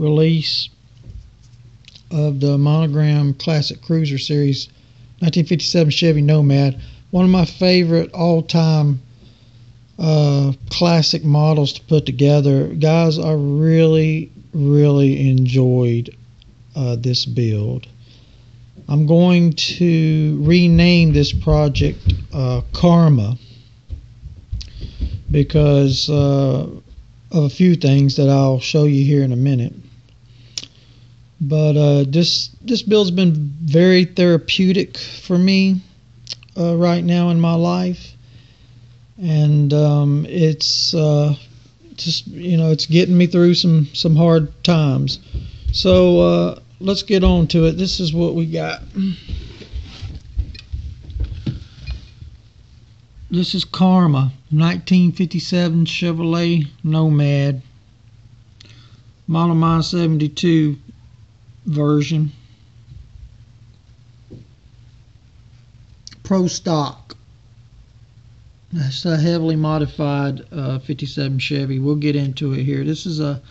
release of the Monogram Classic Cruiser Series 1957 Chevy Nomad. One of my favorite all-time classic models to put together. Guys, I really enjoyed this build. I'm going to rename this project Karma because of a few things that I'll show you here in a minute. But this build's been very therapeutic for me right now in my life, and it's just, you know, it's getting me through some hard times. So let's get on to it. This is what we got. This is Karma, 1957 Chevrolet Nomad, MODELMIND72 version, Pro Stock. That's a heavily modified 57 Chevy. We'll get into it here. This is a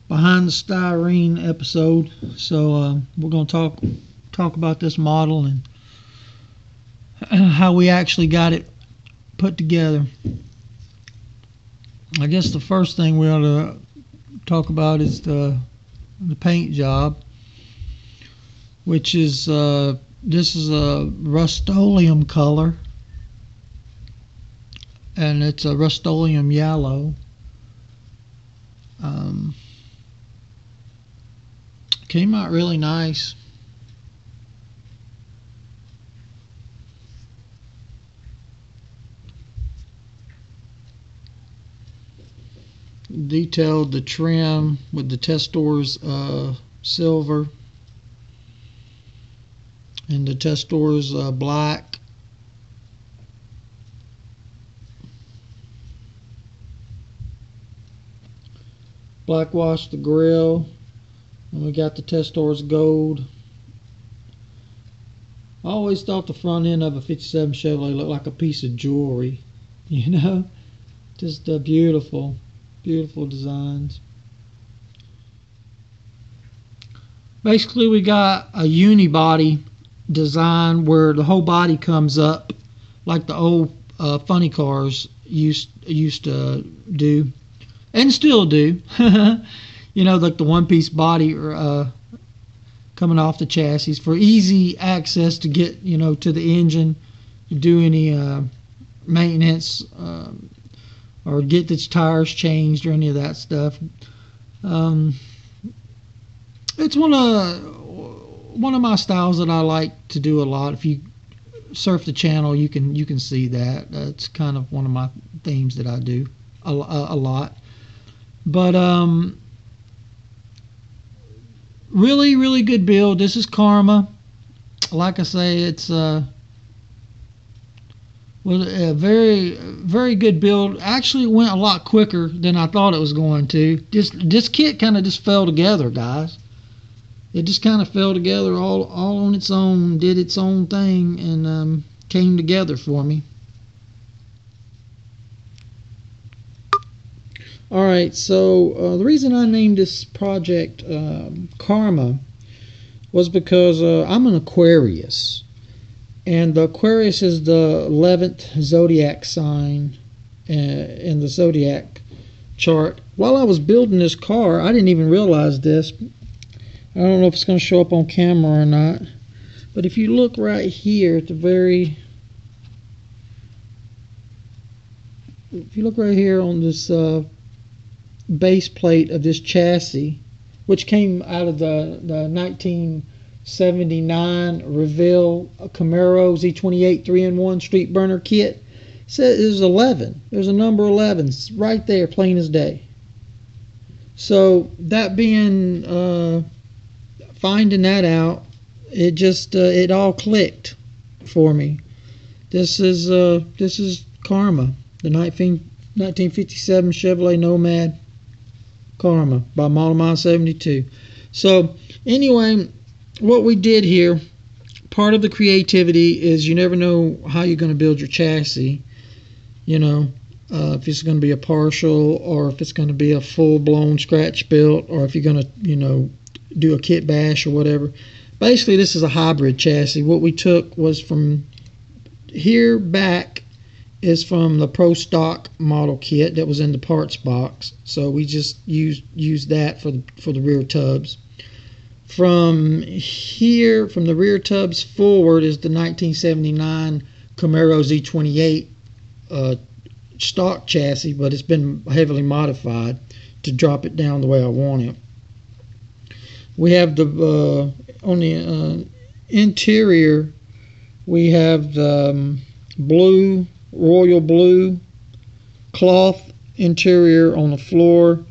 behind the styrene episode, so we're going to talk about this model and how we actually got it put together. I guess the first thing we ought to talk about is the paint job, which is this is a Rust-Oleum color, and it's a Rust-Oleum yellow. Came out really nice. Detailed the trim with the testors silver and the testors black. Blackwash the grill, and we got the testors gold. I always thought the front end of a 57 Chevrolet looked like a piece of jewelry, you know, just beautiful designs. Basically, we got a unibody design where the whole body comes up like the old funny cars used to do, and still do. You know, like the one-piece body coming off the chassis for easy access to get, you know, to the engine, to do any maintenance or get its tires changed or any of that stuff. It's one of my styles that I like to do a lot. If you surf the channel, you can see that. That's kind of one of my themes that I do a lot. But really good build. This is Karma. Like I say, it's well, a very good build. Actually, it went a lot quicker than I thought it was going to. This kit kind of just fell together, guys. It just kind of fell together all on its own, did its own thing, and came together for me. Alright, so the reason I named this project Karma was because I'm an Aquarius. And the Aquarius is the 11th zodiac sign in the zodiac chart. While I was building this car, I didn't even realize this. I don't know if it's going to show up on camera or not. But if you look right here at the very... If you look right here on this base plate of this chassis, which came out of the 1979 Revell Camaro Z28 3-in-1 street burner kit, says there's 11. There's a number 11 right there, plain as day. So that being finding that out, it just it all clicked for me. This is Karma, the 1957 Chevrolet Nomad Karma by MODELMIND72. So anyway, what we did here, part of the creativity is you never know how you're going to build your chassis, you know, if it's going to be a partial or if it's going to be a full-blown scratch built, or if you're going to, do a kit bash or whatever. Basically, this is a hybrid chassis. What we took was from here back is from the Pro Stock model kit that was in the parts box. So we just used that for the rear tubs. From here, from the rear tubs forward, is the 1979 Camaro Z28 stock chassis, but it's been heavily modified to drop it down the way I want it. We have the on the interior, we have the royal blue cloth interior on the floor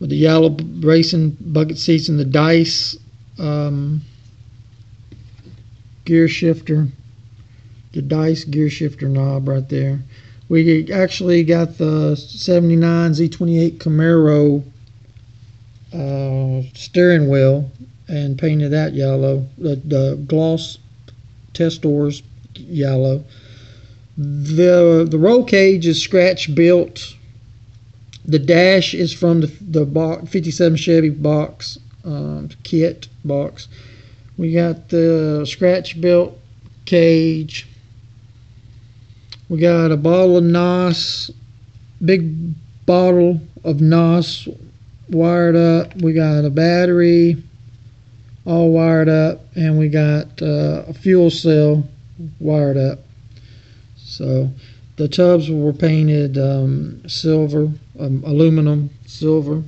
with the yellow racing bucket seats and the dice gear shifter, the dice gear shifter knob right there. We actually got the 79 Z28 Camaro steering wheel and painted that yellow. The gloss test doors yellow. The roll cage is scratch built. The dash is from the 57 Chevy box kit box. We got the scratch built cage. We got a bottle of NOS, big bottle of NOS wired up. We got a battery all wired up, and we got a fuel cell wired up. So the tubs were painted silver, aluminum silver.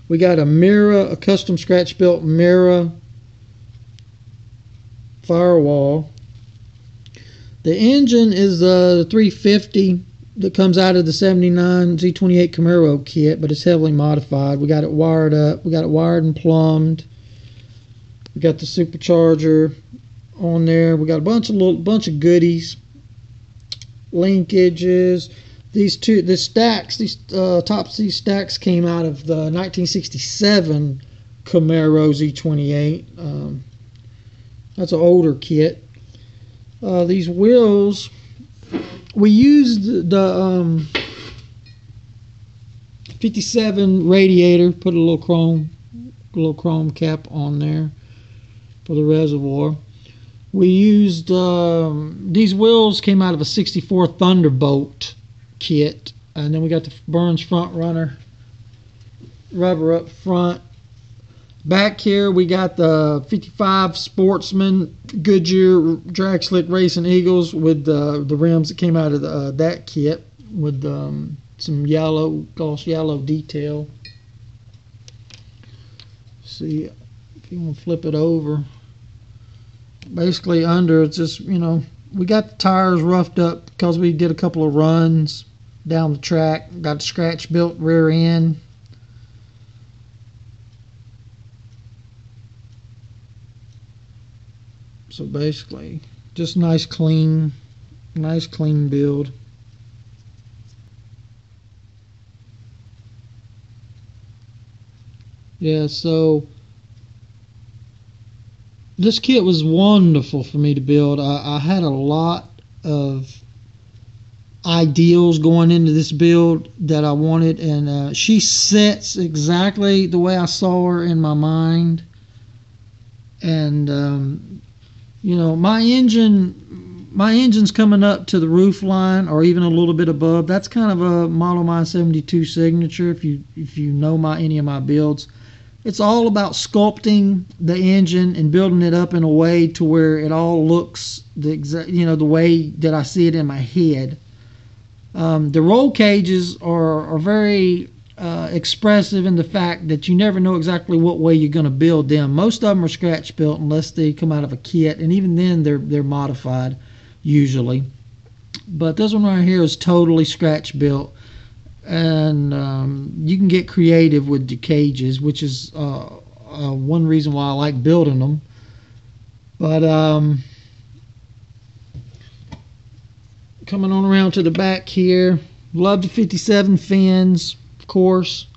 We got a mirror, a custom scratch built mirror firewall. The engine is the 350 that comes out of the 79 Z28 Camaro kit, but it's heavily modified. We got it wired up. We got it wired and plumbed. We got the supercharger on there. We got a bunch of goodies, linkages. These stacks, these top C stacks came out of the 1967 Camaro Z28. That's an older kit. These wheels, we used the 57 radiator, put a little chrome cap on there for the reservoir. We used these wheels came out of a 64 Thunderbolt kit, and then we got the Burns front runner rubber up front. Back here we got the 55 Sportsman Goodyear Drag Slick Racing Eagles with the rims that came out of that kit with some gloss yellow detail. See if you want to flip it over. Basically under it's just, we got the tires roughed up because we did a couple of runs down the track. Got a scratch built rear end. So basically, just nice clean build. Yeah, so this kit was wonderful for me to build. I had a lot of ideals going into this build that I wanted, and she sets exactly the way I saw her in my mind. And my engine's coming up to the roof line or even a little bit above. That's kind of a MODELMIND72 signature. If you know any of my builds, it's all about sculpting the engine and building it up in a way to where it all looks the way that I see it in my head. The roll cages are very expressive in the fact that you never know exactly what way you're going to build them. Most of them are scratch built unless they come out of a kit, and even then they're modified usually. But this one right here is totally scratch built, and you can get creative with the cages, which is one reason why I like building them. But coming on around to the back here, love the 57 fins. Course,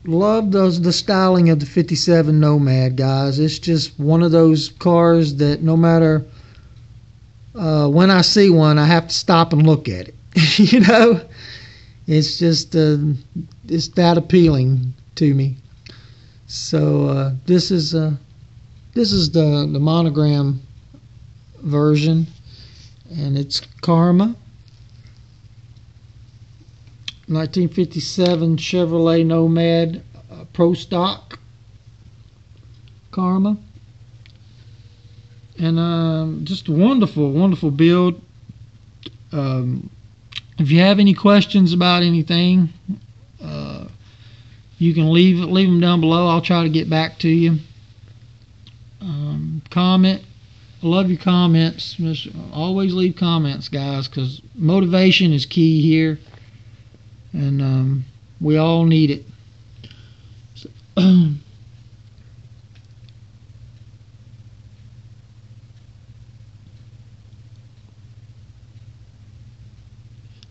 love the styling of the 57 Nomad, guys. It's just one of those cars that no matter when I see one, I have to stop and look at it. You know, it's just it's that appealing to me. So this is the monogram version, and it's Karma 1957 Chevrolet Nomad Pro Stock Karma. And just a wonderful build. If you have any questions about anything, you can leave them down below. I'll try to get back to you. Comment. I love your comments. Just always leave comments, guys, because motivation is key here, and we all need it. So,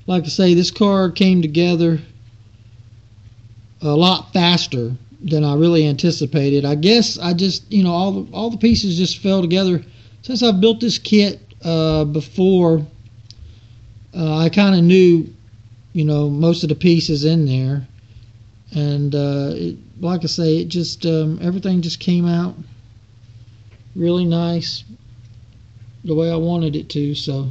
like I say, this car came together a lot faster than I really anticipated. I guess I just, you know, all the pieces just fell together. Since I've built this kit before, I kind of knew, you know, most of the pieces in there, and like I say, it just everything just came out really nice, the way I wanted it to. So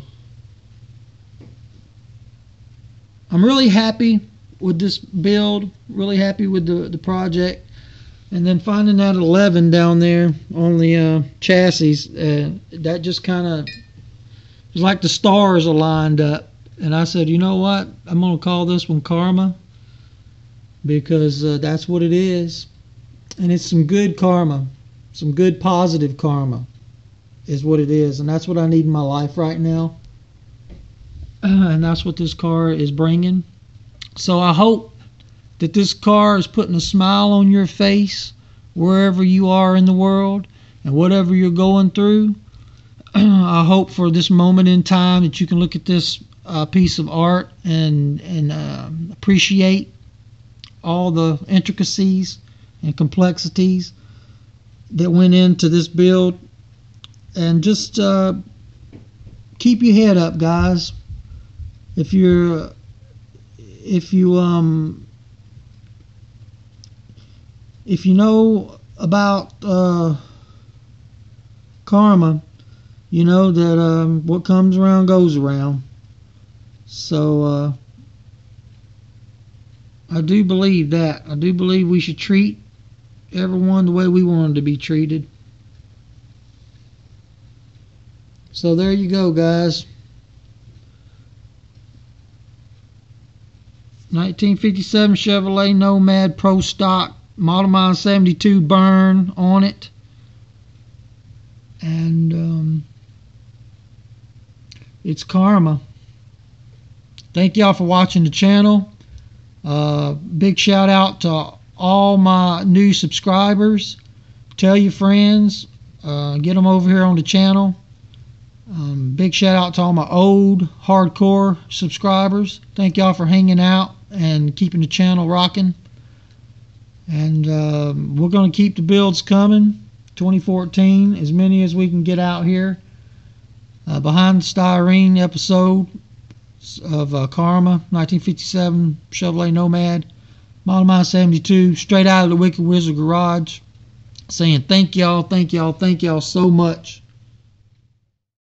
I'm really happy with this build, really happy with the project. And then finding that 11 down there on the chassis, that just kind of was like the stars aligned up. And I said, you know what, I'm going to call this one Karma, because that's what it is. And it's some good karma, some good positive karma is what it is. And that's what I need in my life right now. And that's what this car is bringing. So I hope that this car is putting a smile on your face wherever you are in the world and whatever you're going through. I hope for this moment in time that you can look at this piece of art and appreciate all the intricacies and complexities that went into this build, and just keep your head up, guys. If you know about karma, you know that what comes around goes around. So I do believe that. I do believe we should treat everyone the way we want to be treated. So there you go, guys. 1957 Chevrolet Nomad Pro Stock, MODELMIND 72 burn on it. And it's Karma. Thank y'all for watching the channel. Big shout out to all my new subscribers. Tell your friends. Get them over here on the channel. Big shout out to all my old hardcore subscribers. Thank y'all for hanging out and keeping the channel rocking. And we're going to keep the builds coming. 2014, as many as we can get out here. Behind the Styrene episode of Karma 1957 Chevrolet Nomad, MODELMIND 72, straight out of the Wicked Wizard Garage, saying thank y'all so much